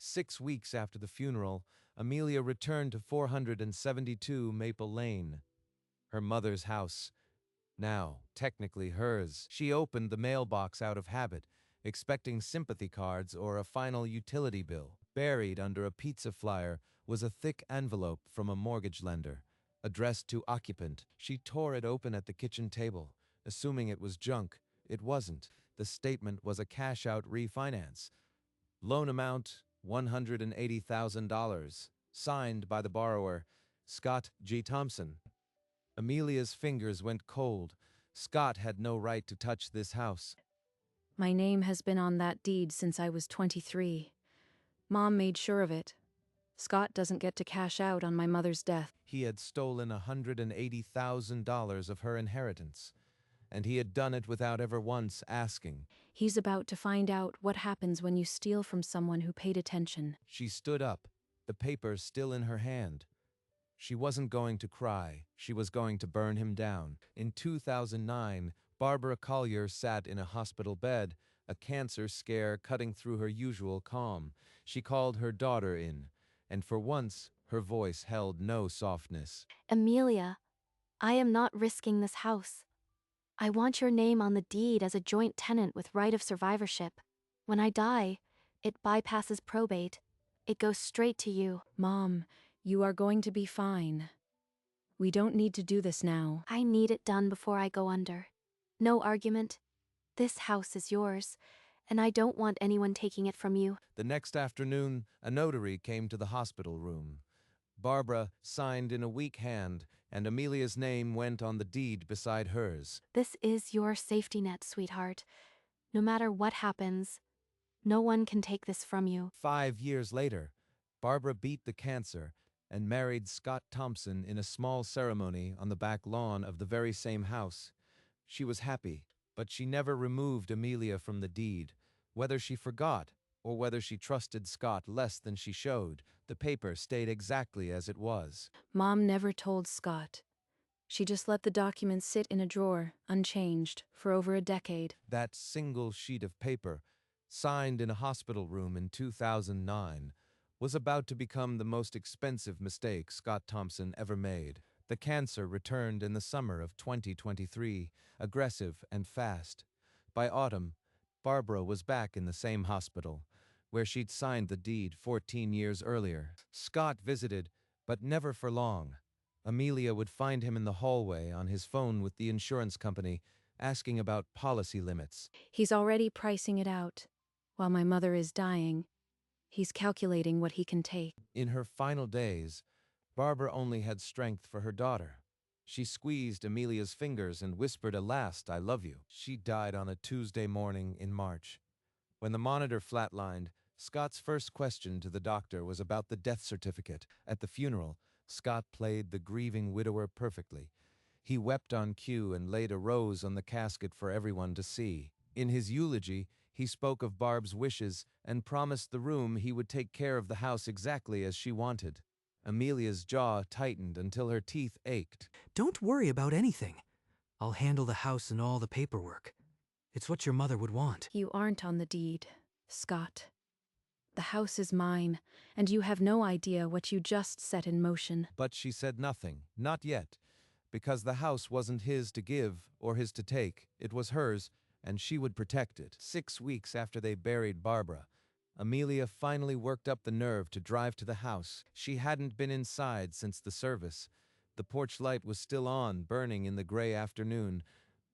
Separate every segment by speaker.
Speaker 1: 6 weeks after the funeral, Amelia returned to 472 Maple Lane, her mother's house, now technically hers. She opened the mailbox out of habit, expecting sympathy cards or a final utility bill. Buried under a pizza flyer was a thick envelope from a mortgage lender, addressed to occupant. She tore it open at the kitchen table, assuming it was junk. It wasn't. The statement was a cash-out refinance. Loan amount, $180,000. Signed by the borrower, Scott G. Thompson. Amelia's fingers went cold. Scott had no right to touch this house.
Speaker 2: My name has been on that deed since I was 23. Mom made sure of it. Scott doesn't get to cash out on my mother's death.
Speaker 1: He had stolen $180,000 of her inheritance, and he had done it without ever once asking.
Speaker 2: He's about to find out what happens when you steal from someone who paid attention.
Speaker 1: She stood up, the paper still in her hand. She wasn't going to cry. She was going to burn him down. In 2009, Barbara Collier sat in a hospital bed, a cancer scare cutting through her usual calm. She called her daughter in, and for once, her voice held no softness.
Speaker 3: Amelia, I am not risking this house. I want your name on the deed as a joint tenant with right of survivorship. When I die, it bypasses probate. It goes straight to you.
Speaker 2: Mom, you are going to be fine. We don't need to do this now.
Speaker 3: I need it done before I go under. No argument. This house is yours, and I don't want anyone taking it from you.
Speaker 1: The next afternoon, a notary came to the hospital room. Barbara signed in a weak hand, and Amelia's name went on the deed beside hers.
Speaker 3: This is your safety net, sweetheart. No matter what happens, no one can take this from you.
Speaker 1: 5 years later, Barbara beat the cancer and married Scott Thompson in a small ceremony on the back lawn of the very same house. She was happy, but she never removed Amelia from the deed. Whether she forgot or whether she trusted Scott less than she showed, the paper stayed exactly as it was.
Speaker 2: Mom never told Scott. She just let the documents sit in a drawer, unchanged, for over a decade.
Speaker 1: That single sheet of paper, signed in a hospital room in 2009, was about to become the most expensive mistake Scott Thompson ever made. The cancer returned in the summer of 2023, aggressive and fast. By autumn, Barbara was back in the same hospital, where she'd signed the deed 14 years earlier. Scott visited, but never for long. Amelia would find him in the hallway on his phone with the insurance company, asking about policy limits.
Speaker 2: He's already pricing it out. While my mother is dying, he's calculating what he can take.
Speaker 1: In her final days, Barbara only had strength for her daughter. She squeezed Amelia's fingers and whispered a last "I love you." She died on a Tuesday morning in March. When the monitor flatlined, Scott's first question to the doctor was about the death certificate. At the funeral, Scott played the grieving widower perfectly. He wept on cue and laid a rose on the casket for everyone to see. In his eulogy, he spoke of Barb's wishes and promised the room he would take care of the house exactly as she wanted. Amelia's jaw tightened until her teeth ached.
Speaker 4: Don't worry about anything. I'll handle the house and all the paperwork. It's what your mother would want.
Speaker 2: You aren't on the deed, Scott. The house is mine, and you have no idea what you just set in motion.
Speaker 1: But she said nothing, not yet, because the house wasn't his to give or his to take. It was hers, and she would protect it. 6 weeks after they buried Barbara, Amelia finally worked up the nerve to drive to the house. She hadn't been inside since the service. The porch light was still on, burning in the gray afternoon,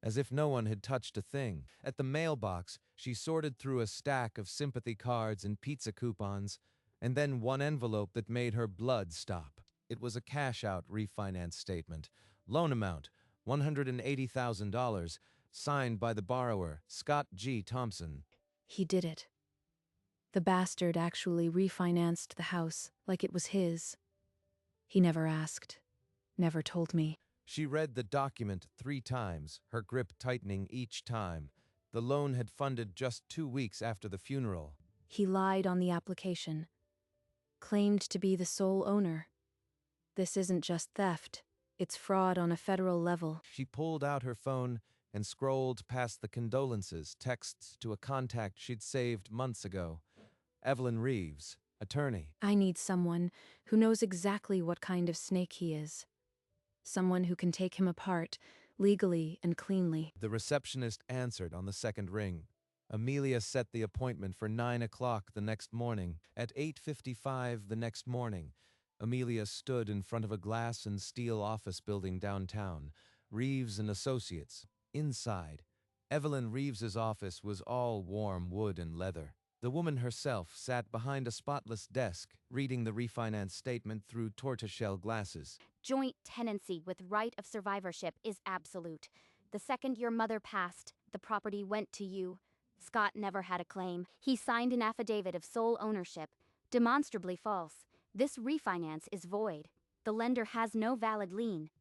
Speaker 1: as if no one had touched a thing. At the mailbox, she sorted through a stack of sympathy cards and pizza coupons, and then one envelope that made her blood stop. It was a cash-out refinance statement. Loan amount, $180,000, signed by the borrower, Scott G. Thompson.
Speaker 2: He did it. The bastard actually refinanced the house like it was his. He never asked, never told me.
Speaker 1: She read the document 3 times, her grip tightening each time. The loan had funded just 2 weeks after the funeral.
Speaker 2: He lied on the application, claimed to be the sole owner. This isn't just theft, it's fraud on a federal level.
Speaker 1: She pulled out her phone and scrolled past the condolences texts to a contact she'd saved months ago. Evelyn Reeves, Attorney.
Speaker 2: I need someone who knows exactly what kind of snake he is. Someone who can take him apart, legally and cleanly.
Speaker 1: The receptionist answered on the second ring. Amelia set the appointment for 9 o'clock the next morning. At 8:55 the next morning, Amelia stood in front of a glass and steel office building downtown, Reeves and Associates. Inside, Evelyn Reeves's office was all warm wood and leather. The woman herself sat behind a spotless desk, reading the refinance statement through tortoiseshell glasses.
Speaker 5: Joint tenancy with right of survivorship is absolute. The second your mother passed, the property went to you. Scott never had a claim. He signed an affidavit of sole ownership. Demonstrably false. This refinance is void. The lender has no valid lien.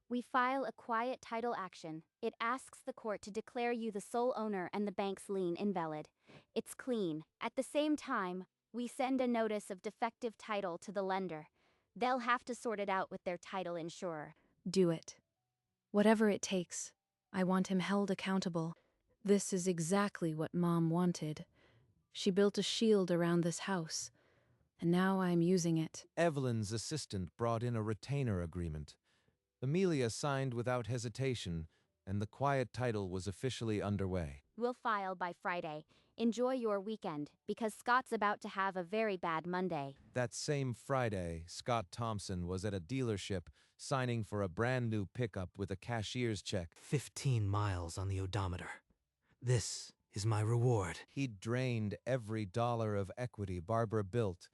Speaker 5: We file a quiet title action. It asks the court to declare you the sole owner and the bank's lien invalid. It's clean. At the same time, we send a notice of defective title to the lender. They'll have to sort it out with their title insurer.
Speaker 2: Do it. Whatever it takes. I want him held accountable. This is exactly what Mom wanted. She built a shield around this house, and now I'm using it.
Speaker 1: Evelyn's assistant brought in a retainer agreement. Amelia signed without hesitation, and the quiet title was officially underway.
Speaker 5: We'll file by Friday. Enjoy your weekend, because Scott's about to have a very bad Monday.
Speaker 1: That same Friday, Scott Thompson was at a dealership signing for a brand new pickup with a cashier's check.
Speaker 4: 15 miles on the odometer. This is my reward.
Speaker 1: He'd drained every dollar of equity Barbara built.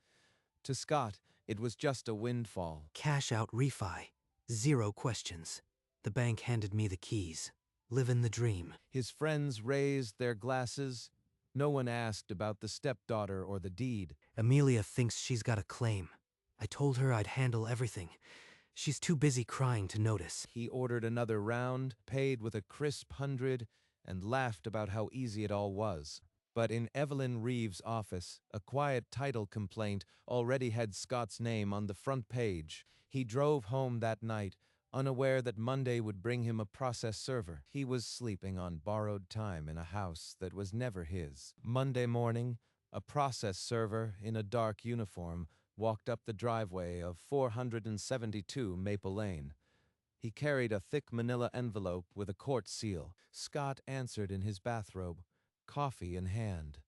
Speaker 1: To Scott, it was just a windfall.
Speaker 4: Cash out refi. 0 questions. The bank handed me the keys. Livin' the dream.
Speaker 1: His friends raised their glasses. No one asked about the stepdaughter or the deed.
Speaker 4: Amelia thinks she's got a claim. I told her I'd handle everything. She's too busy crying to notice.
Speaker 1: He ordered another round, paid with a crisp 100, and laughed about how easy it all was. But in Evelyn Reeves' office, a quiet title complaint already had Scott's name on the front page. He drove home that night, unaware that Monday would bring him a process server. He was sleeping on borrowed time in a house that was never his. Monday morning, a process server in a dark uniform walked up the driveway of 472 Maple Lane. He carried a thick manila envelope with a court seal. Scott answered in his bathrobe, coffee in hand.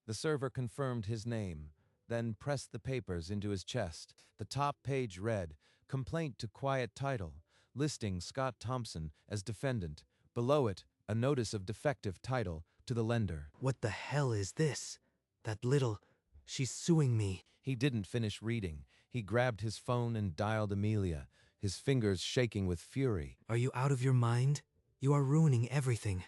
Speaker 1: The server confirmed his name, then pressed the papers into his chest. The top page read, "Complaint to Quiet Title," listing Scott Thompson as defendant. Below it, a notice of defective title to the lender.
Speaker 4: What the hell is this? That little... She's suing me.
Speaker 1: He didn't finish reading. He grabbed his phone and dialed Amelia, his fingers shaking with fury.
Speaker 4: Are you out of your mind? You are ruining everything.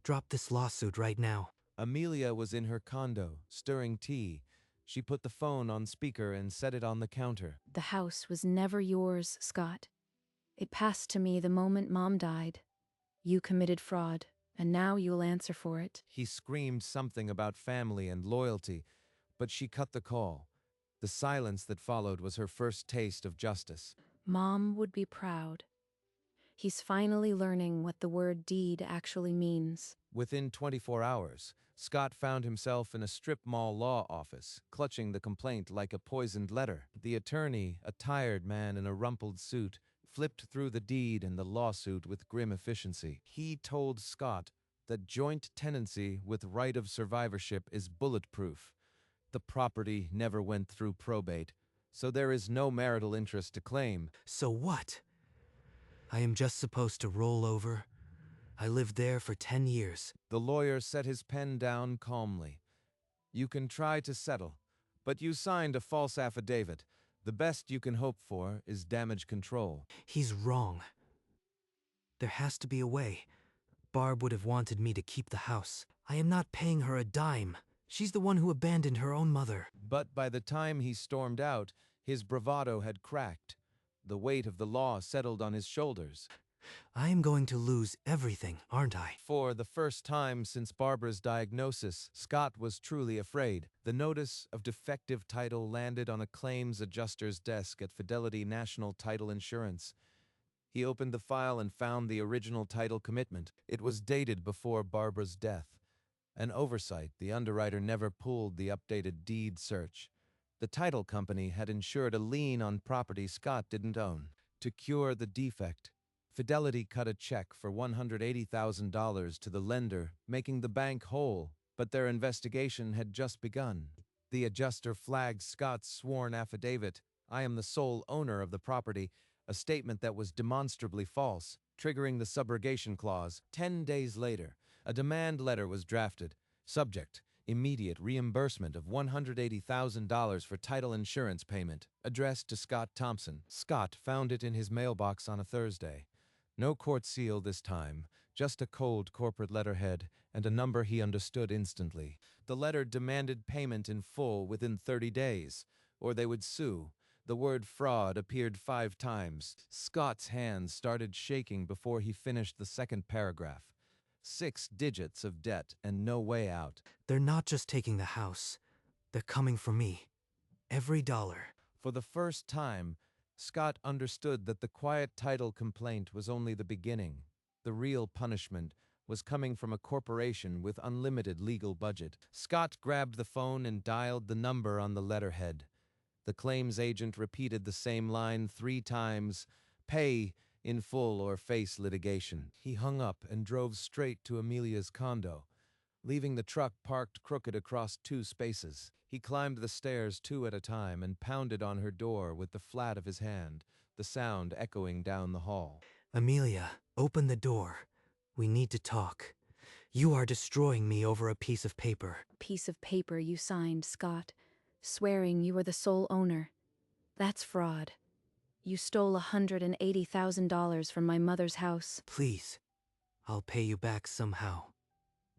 Speaker 4: Drop this lawsuit right now.
Speaker 1: Amelia was in her condo, stirring tea. She put the phone on speaker and set it on the counter.
Speaker 2: The house was never yours, Scott. It passed to me the moment Mom died. You committed fraud, and now you'll answer for it.
Speaker 1: He screamed something about family and loyalty, but she cut the call. The silence that followed was her first taste of justice.
Speaker 2: Mom would be proud. He's finally learning what the word deed actually means.
Speaker 1: Within 24 hours, Scott found himself in a strip mall law office, clutching the complaint like a poisoned letter. The attorney, a tired man in a rumpled suit, flipped through the deed and the lawsuit with grim efficiency. He told Scott that joint tenancy with right of survivorship is bulletproof. The property never went through probate, so there is no marital interest to claim.
Speaker 4: So what? I am just supposed to roll over? I lived there for 10 years.
Speaker 1: The lawyer set his pen down calmly. You can try to settle, but you signed a false affidavit. The best you can hope for is damage control.
Speaker 4: He's wrong. There has to be a way. Barb would have wanted me to keep the house. I am not paying her a dime. She's the one who abandoned her own mother.
Speaker 1: But by the time he stormed out, his bravado had cracked. The weight of the law settled on his shoulders.
Speaker 4: I am going to lose everything, aren't I?
Speaker 1: For the first time since Barbara's diagnosis, Scott was truly afraid. The notice of defective title landed on a claims adjuster's desk at Fidelity National Title Insurance. He opened the file and found the original title commitment. It was dated before Barbara's death. An oversight, the underwriter never pulled the updated deed search. The title company had insured a lien on property Scott didn't own. To cure the defect, Fidelity cut a check for $180,000 to the lender, making the bank whole, but their investigation had just begun. The adjuster flagged Scott's sworn affidavit, "I am the sole owner of the property," a statement that was demonstrably false, triggering the subrogation clause. 10 days later, a demand letter was drafted. Subject: immediate reimbursement of $180,000 for title insurance payment, addressed to Scott Thompson. Scott found it in his mailbox on a Thursday. No court seal this time, just a cold corporate letterhead and a number he understood instantly. The letter demanded payment in full within 30 days, or they would sue. The word fraud appeared 5 times. Scott's hands started shaking before he finished the second paragraph. 6 digits of debt and no way out.
Speaker 4: They're not just taking the house. They're coming for me. Every dollar.
Speaker 1: For the first time, Scott understood that the quiet title complaint was only the beginning. The real punishment was coming from a corporation with unlimited legal budget. Scott grabbed the phone and dialed the number on the letterhead. The claims agent repeated the same line 3 times: "Pay in full or face litigation." He hung up and drove straight to Amelia's condo, leaving the truck parked crooked across 2 spaces. He climbed the stairs 2 at a time and pounded on her door with the flat of his hand, the sound echoing down the hall.
Speaker 4: Amelia, open the door. We need to talk. You are destroying me over a piece of paper.
Speaker 2: Piece of paper you signed, Scott, swearing you were the sole owner. That's fraud. You stole $180,000 from my mother's house.
Speaker 4: Please, I'll pay you back somehow.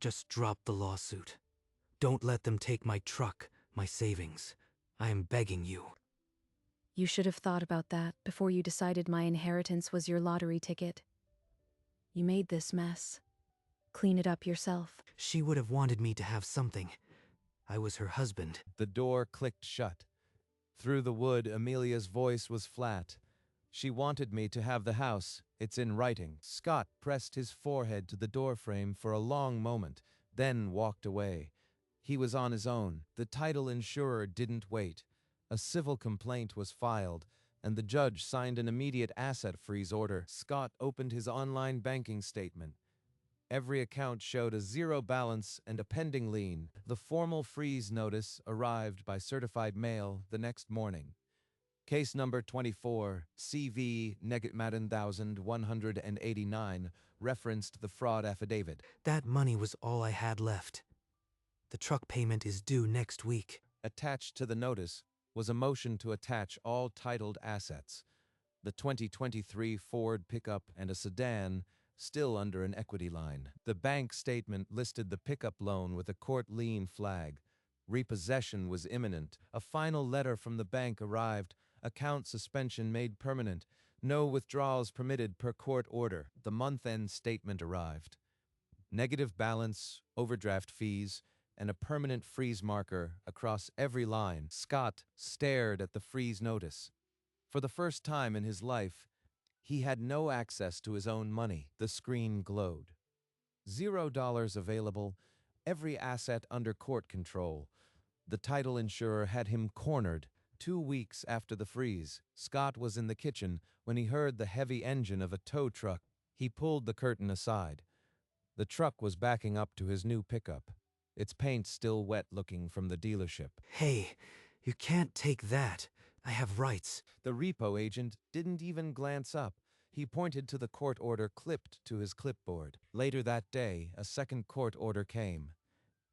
Speaker 4: Just drop the lawsuit. Don't let them take my truck, my savings. I am begging you.
Speaker 2: You should have thought about that before you decided my inheritance was your lottery ticket. You made this mess. Clean it up yourself.
Speaker 4: She would have wanted me to have something. I was her husband.
Speaker 1: The door clicked shut. Through the wood, Amelia's voice was flat. "She wanted me to have the house. It's in writing." Scott pressed his forehead to the doorframe for a long moment, then walked away. He was on his own. The title insurer didn't wait. A civil complaint was filed, and the judge signed an immediate asset freeze order. Scott opened his online banking statement. Every account showed a 0 balance and a pending lien. The formal freeze notice arrived by certified mail the next morning. Case number 24, CV -1189, referenced the fraud affidavit.
Speaker 4: That money was all I had left. The truck payment is due next week.
Speaker 1: Attached to the notice was a motion to attach all titled assets: the 2023 Ford pickup and a sedan, still under an equity line. The bank statement listed the pickup loan with a court lien flag. Repossession was imminent. A final letter from the bank arrived. Account suspension made permanent. No withdrawals permitted per court order. The month-end statement arrived. Negative balance, overdraft fees, and a permanent freeze marker across every line. Scott stared at the freeze notice. For the first time in his life, he had no access to his own money. The screen glowed. $0 available, every asset under court control. The title insurer had him cornered. 2 weeks after the freeze, Scott was in the kitchen when he heard the heavy engine of a tow truck. He pulled the curtain aside. The truck was backing up to his new pickup, its paint still wet-looking from the dealership.
Speaker 4: Hey, you can't take that. I have rights.
Speaker 1: The repo agent didn't even glance up. He pointed to the court order clipped to his clipboard. Later that day, a second court order came.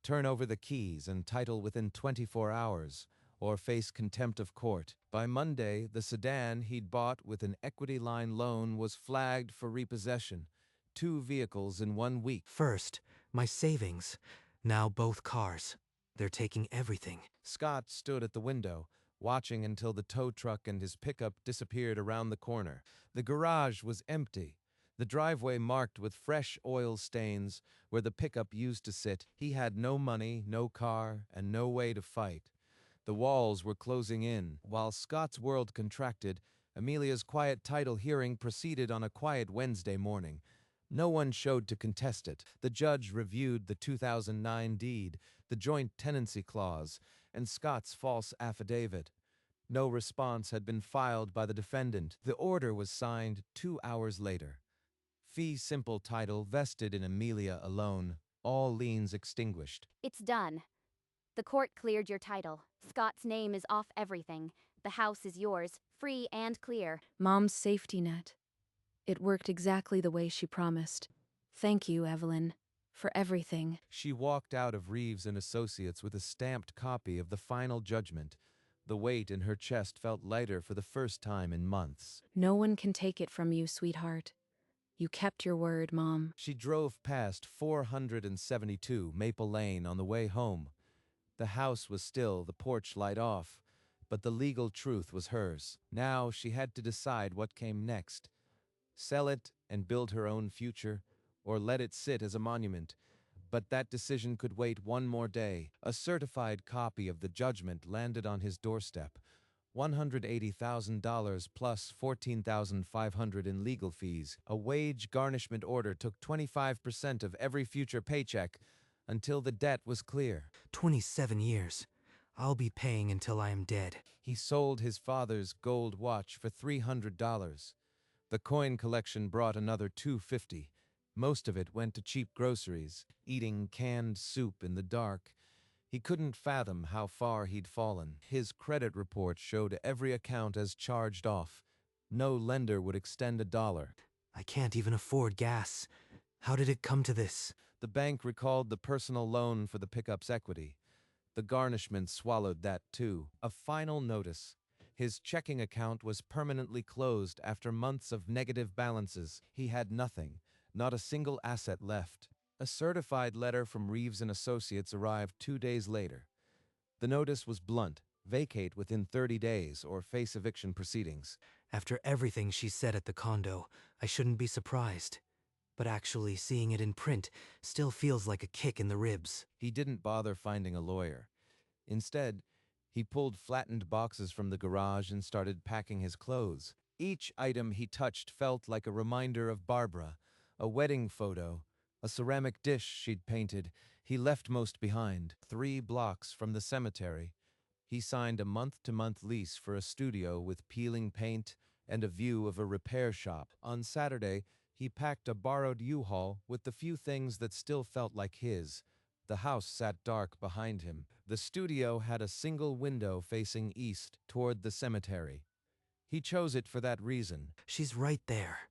Speaker 1: Turn over the keys and title within 24 hours, or face contempt of court. By Monday, the sedan he'd bought with an equity line loan was flagged for repossession. 2 vehicles in 1 week.
Speaker 4: First, my savings. Now both cars. They're taking everything.
Speaker 1: Scott stood at the window, watching until the tow truck and his pickup disappeared around the corner. The garage was empty, the driveway marked with fresh oil stains where the pickup used to sit. He had no money, no car, and no way to fight. The walls were closing in. While Scott's world contracted, Amelia's quiet title hearing proceeded on a quiet Wednesday morning. No one showed to contest it. The judge reviewed the 2009 deed, the joint tenancy clause, and Scott's false affidavit. No response had been filed by the defendant. The order was signed 2 hours later. Fee simple title vested in Amelia alone, all liens extinguished.
Speaker 5: It's done. The court cleared your title. Scott's name is off everything. The house is yours, free and clear.
Speaker 2: Mom's safety net. It worked exactly the way she promised. Thank you, Evelyn, for everything.
Speaker 1: She walked out of Reeves and Associates with a stamped copy of the final judgment. The weight in her chest felt lighter for the first time in months.
Speaker 2: No one can take it from you, sweetheart. You kept your word, Mom.
Speaker 1: She drove past 472 Maple Lane on the way home. The house was still, the porch light off, but the legal truth was hers. Now she had to decide what came next. Sell it and build her own future, or let it sit as a monument. But that decision could wait one more day. A certified copy of the judgment landed on his doorstep. $180,000 plus $14,500 in legal fees. A wage garnishment order took 25% of every future paycheck until the debt was clear.
Speaker 4: 27 years. I'll be paying until I am dead.
Speaker 1: He sold his father's gold watch for $300. The coin collection brought another $250. Most of it went to cheap groceries, eating canned soup in the dark. He couldn't fathom how far he'd fallen. His credit report showed every account as charged off. No lender would extend $1.
Speaker 4: I can't even afford gas. How did it come to this?
Speaker 1: The bank recalled the personal loan for the pickup's equity. The garnishment swallowed that too. A final notice. His checking account was permanently closed after months of negative balances. He had nothing, not a single asset left. A certified letter from Reeves and Associates arrived 2 days later. The notice was blunt: vacate within 30 days or face eviction proceedings.
Speaker 4: After everything she said at the condo, I shouldn't be surprised. But actually seeing it in print still feels like a kick in the ribs.
Speaker 1: He didn't bother finding a lawyer. Instead, he pulled flattened boxes from the garage and started packing his clothes. Each item he touched felt like a reminder of Barbara: a wedding photo, a ceramic dish she'd painted. He left most behind. 3 blocks from the cemetery, he signed a month-to-month lease for a studio with peeling paint and a view of a repair shop. On Saturday, he packed a borrowed U-Haul with the few things that still felt like his. The house sat dark behind him. The studio had a single window facing east, toward the cemetery. He chose it for that reason.
Speaker 4: She's right there.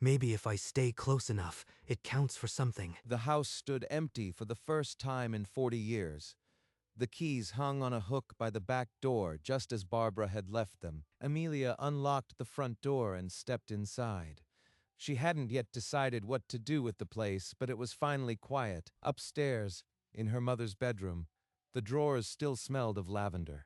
Speaker 4: Maybe if I stay close enough, it counts for something.
Speaker 1: The house stood empty for the first time in 40 years. The keys hung on a hook by the back door just as Barbara had left them. Amelia unlocked the front door and stepped inside. She hadn't yet decided what to do with the place, but it was finally quiet. Upstairs, in her mother's bedroom, the drawers still smelled of lavender.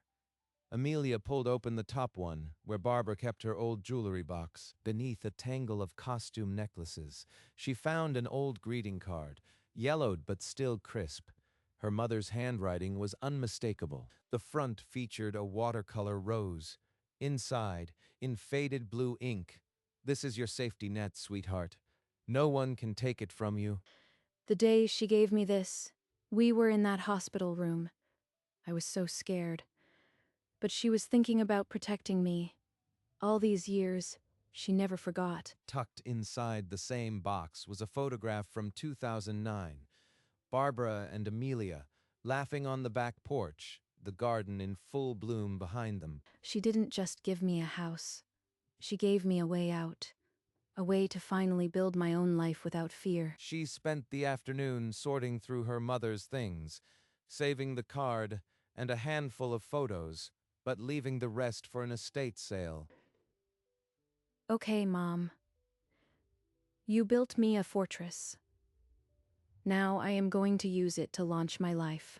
Speaker 1: Amelia pulled open the top one, where Barbara kept her old jewelry box. Beneath a tangle of costume necklaces, she found an old greeting card, yellowed but still crisp. Her mother's handwriting was unmistakable. The front featured a watercolor rose. Inside, in faded blue ink, "This is your safety net, sweetheart. No one can take it from you."
Speaker 2: The day she gave me this, we were in that hospital room. I was so scared. But she was thinking about protecting me. All these years, she never forgot.
Speaker 1: Tucked inside the same box was a photograph from 2009. Barbara and Amelia, laughing on the back porch, the garden in full bloom behind them.
Speaker 2: She didn't just give me a house. She gave me a way out. A way to finally build my own life without fear.
Speaker 1: She spent the afternoon sorting through her mother's things, saving the card and a handful of photos, but leaving the rest for an estate sale.
Speaker 2: Okay, Mom. You built me a fortress. Now I am going to use it to launch my life.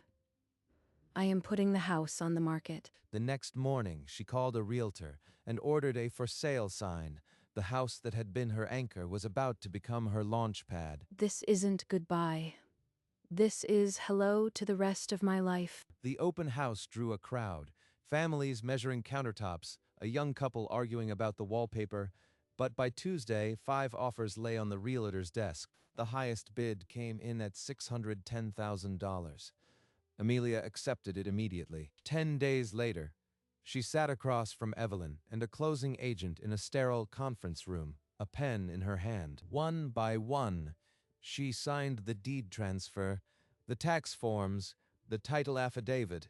Speaker 2: I am putting the house on the market.
Speaker 1: The next morning, she called a realtor and ordered a for sale sign. The house that had been her anchor was about to become her launch pad.
Speaker 2: This isn't goodbye. This is hello to the rest of my life.
Speaker 1: The open house drew a crowd, families measuring countertops, a young couple arguing about the wallpaper. But by Tuesday, 5 offers lay on the realtor's desk. The highest bid came in at $610,000. Amelia accepted it immediately. 10 days later, she sat across from Evelyn and a closing agent in a sterile conference room, a pen in her hand. One by one, she signed the deed transfer, the tax forms, the title affidavit.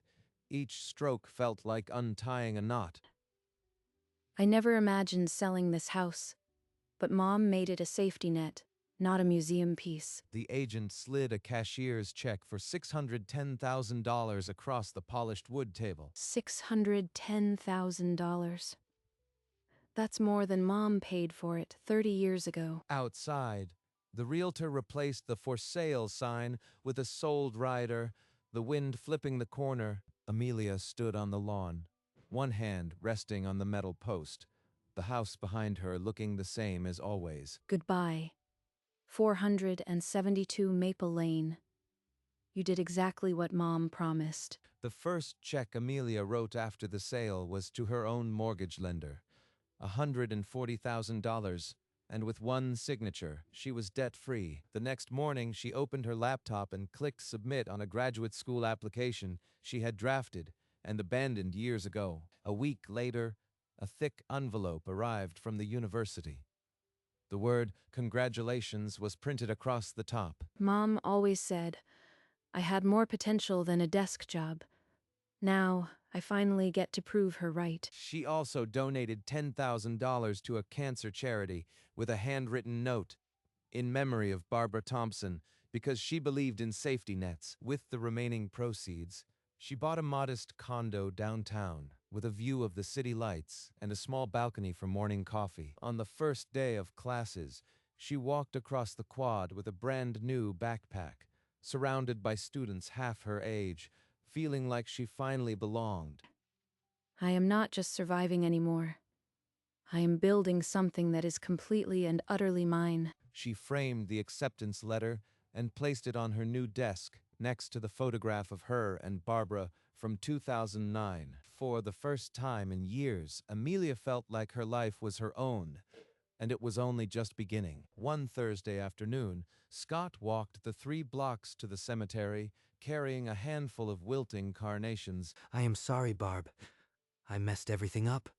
Speaker 1: Each stroke felt like untying a knot.
Speaker 2: I never imagined selling this house, but Mom made it a safety net, not a museum piece.
Speaker 1: The agent slid a cashier's check for $610,000 across the polished wood table.
Speaker 2: $610,000. That's more than Mom paid for it 30 years ago.
Speaker 1: Outside, the realtor replaced the for sale sign with a sold rider, the wind flipping the corner. Amelia stood on the lawn, one hand resting on the metal post, the house behind her looking the same as always.
Speaker 2: Goodbye. 472 Maple Lane. You did exactly what Mom promised.
Speaker 1: The first check Amelia wrote after the sale was to her own mortgage lender, $140,000, and with one signature, she was debt-free. The next morning, she opened her laptop and clicked submit on a graduate school application she had drafted and abandoned years ago. A week later, a thick envelope arrived from the university. The word congratulations was printed across the top.
Speaker 2: Mom always said I had more potential than a desk job. Now, I finally get to prove her right.
Speaker 1: She also donated $10,000 to a cancer charity with a handwritten note in memory of Barbara Thompson because she believed in safety nets. With the remaining proceeds, she bought a modest condo downtown with a view of the city lights and a small balcony for morning coffee. On the first day of classes, she walked across the quad with a brand new backpack, surrounded by students half her age, feeling like she finally belonged.
Speaker 2: I am not just surviving anymore. I am building something that is completely and utterly mine.
Speaker 1: She framed the acceptance letter and placed it on her new desk next to the photograph of her and Barbara from 2009. For the first time in years, Amelia felt like her life was her own, and it was only just beginning. One Thursday afternoon, Scott walked the 3 blocks to the cemetery, carrying a handful of wilting carnations.
Speaker 4: I am sorry, Barb. I messed everything up.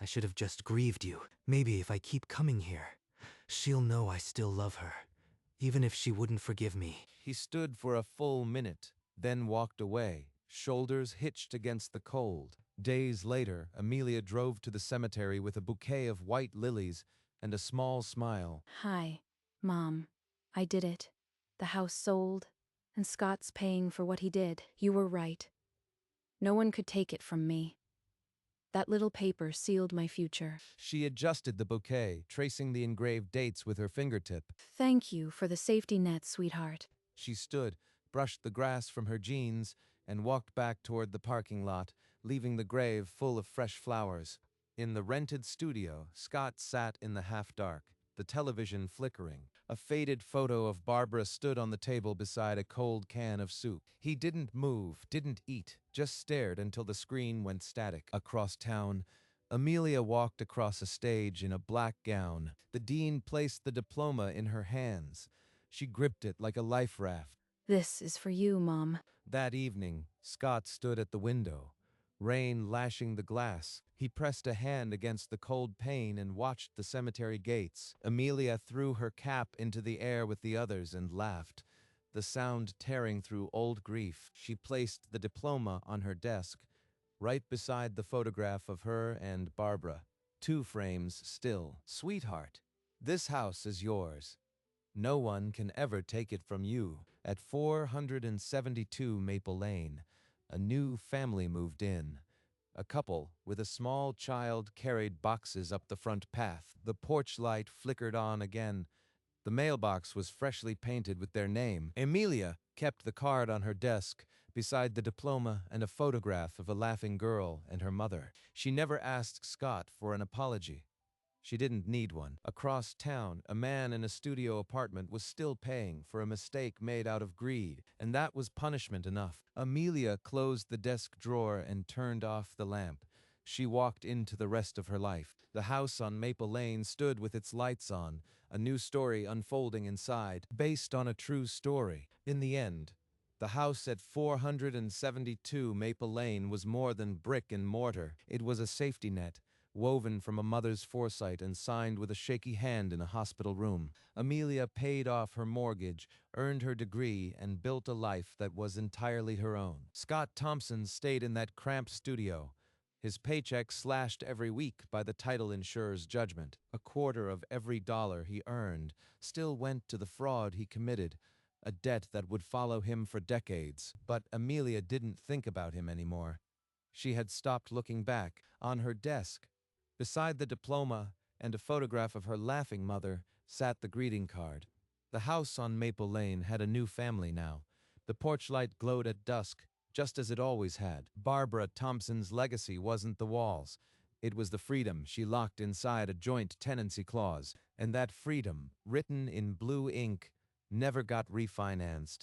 Speaker 4: I should have just grieved you. Maybe if I keep coming here, she'll know I still love her, even if she wouldn't forgive me.
Speaker 1: He stood for a full minute, then walked away, shoulders hitched against the cold. Days later, Amelia drove to the cemetery with a bouquet of white lilies and a small smile.
Speaker 2: Hi, Mom. I did it. The house sold, and Scott's paying for what he did. You were right. No one could take it from me. That little paper sealed my future.
Speaker 1: She adjusted the bouquet, tracing the engraved dates with her fingertip.
Speaker 2: Thank you for the safety net, sweetheart.
Speaker 1: She stood, brushed the grass from her jeans, and walked back toward the parking lot, leaving the grave full of fresh flowers. In the rented studio, Scott sat in the half-dark, the television flickering. A faded photo of Barbara stood on the table beside a cold can of soup. He didn't move, didn't eat, just stared until the screen went static. Across town, Amelia walked across a stage in a black gown. The dean placed the diploma in her hands. She gripped it like a life raft.
Speaker 2: This is for you, Mom.
Speaker 1: That evening, Scott stood at the window, rain lashing the glass. He pressed a hand against the cold pane and watched the cemetery gates. Amelia threw her cap into the air with the others and laughed, the sound tearing through old grief. She placed the diploma on her desk, right beside the photograph of her and Barbara, 2 frames still. Sweetheart, this house is yours. No one can ever take it from you. At 472 Maple Lane, a new family moved in. A couple with a small child carried boxes up the front path. The porch light flickered on again. The mailbox was freshly painted with their name. Amelia kept the card on her desk, beside the diploma and a photograph of a laughing girl and her mother. She never asked Scott for an apology. She didn't need one. Across town, a man in a studio apartment was still paying for a mistake made out of greed, and that was punishment enough. Amelia closed the desk drawer and turned off the lamp. She walked into the rest of her life. The house on Maple Lane stood with its lights on, a new story unfolding inside, based on a true story. In the end, The house at 472 Maple Lane was more than brick and mortar. It was a safety net, woven from a mother's foresight and signed with a shaky hand in a hospital room. Amelia paid off her mortgage, earned her degree, and built a life that was entirely her own. Scott Thompson stayed in that cramped studio, his paycheck slashed every week by the title insurer's judgment. A quarter of every dollar he earned still went to the fraud he committed, a debt that would follow him for decades. But Amelia didn't think about him anymore. She had stopped looking back. On her desk, beside the diploma and a photograph of her laughing mother, sat the greeting card. The house on Maple Lane had a new family now. The porch light glowed at dusk, just as it always had. Barbara Thompson's legacy wasn't the walls. It was the freedom she locked inside a joint tenancy clause, and that freedom, written in blue ink, never got refinanced.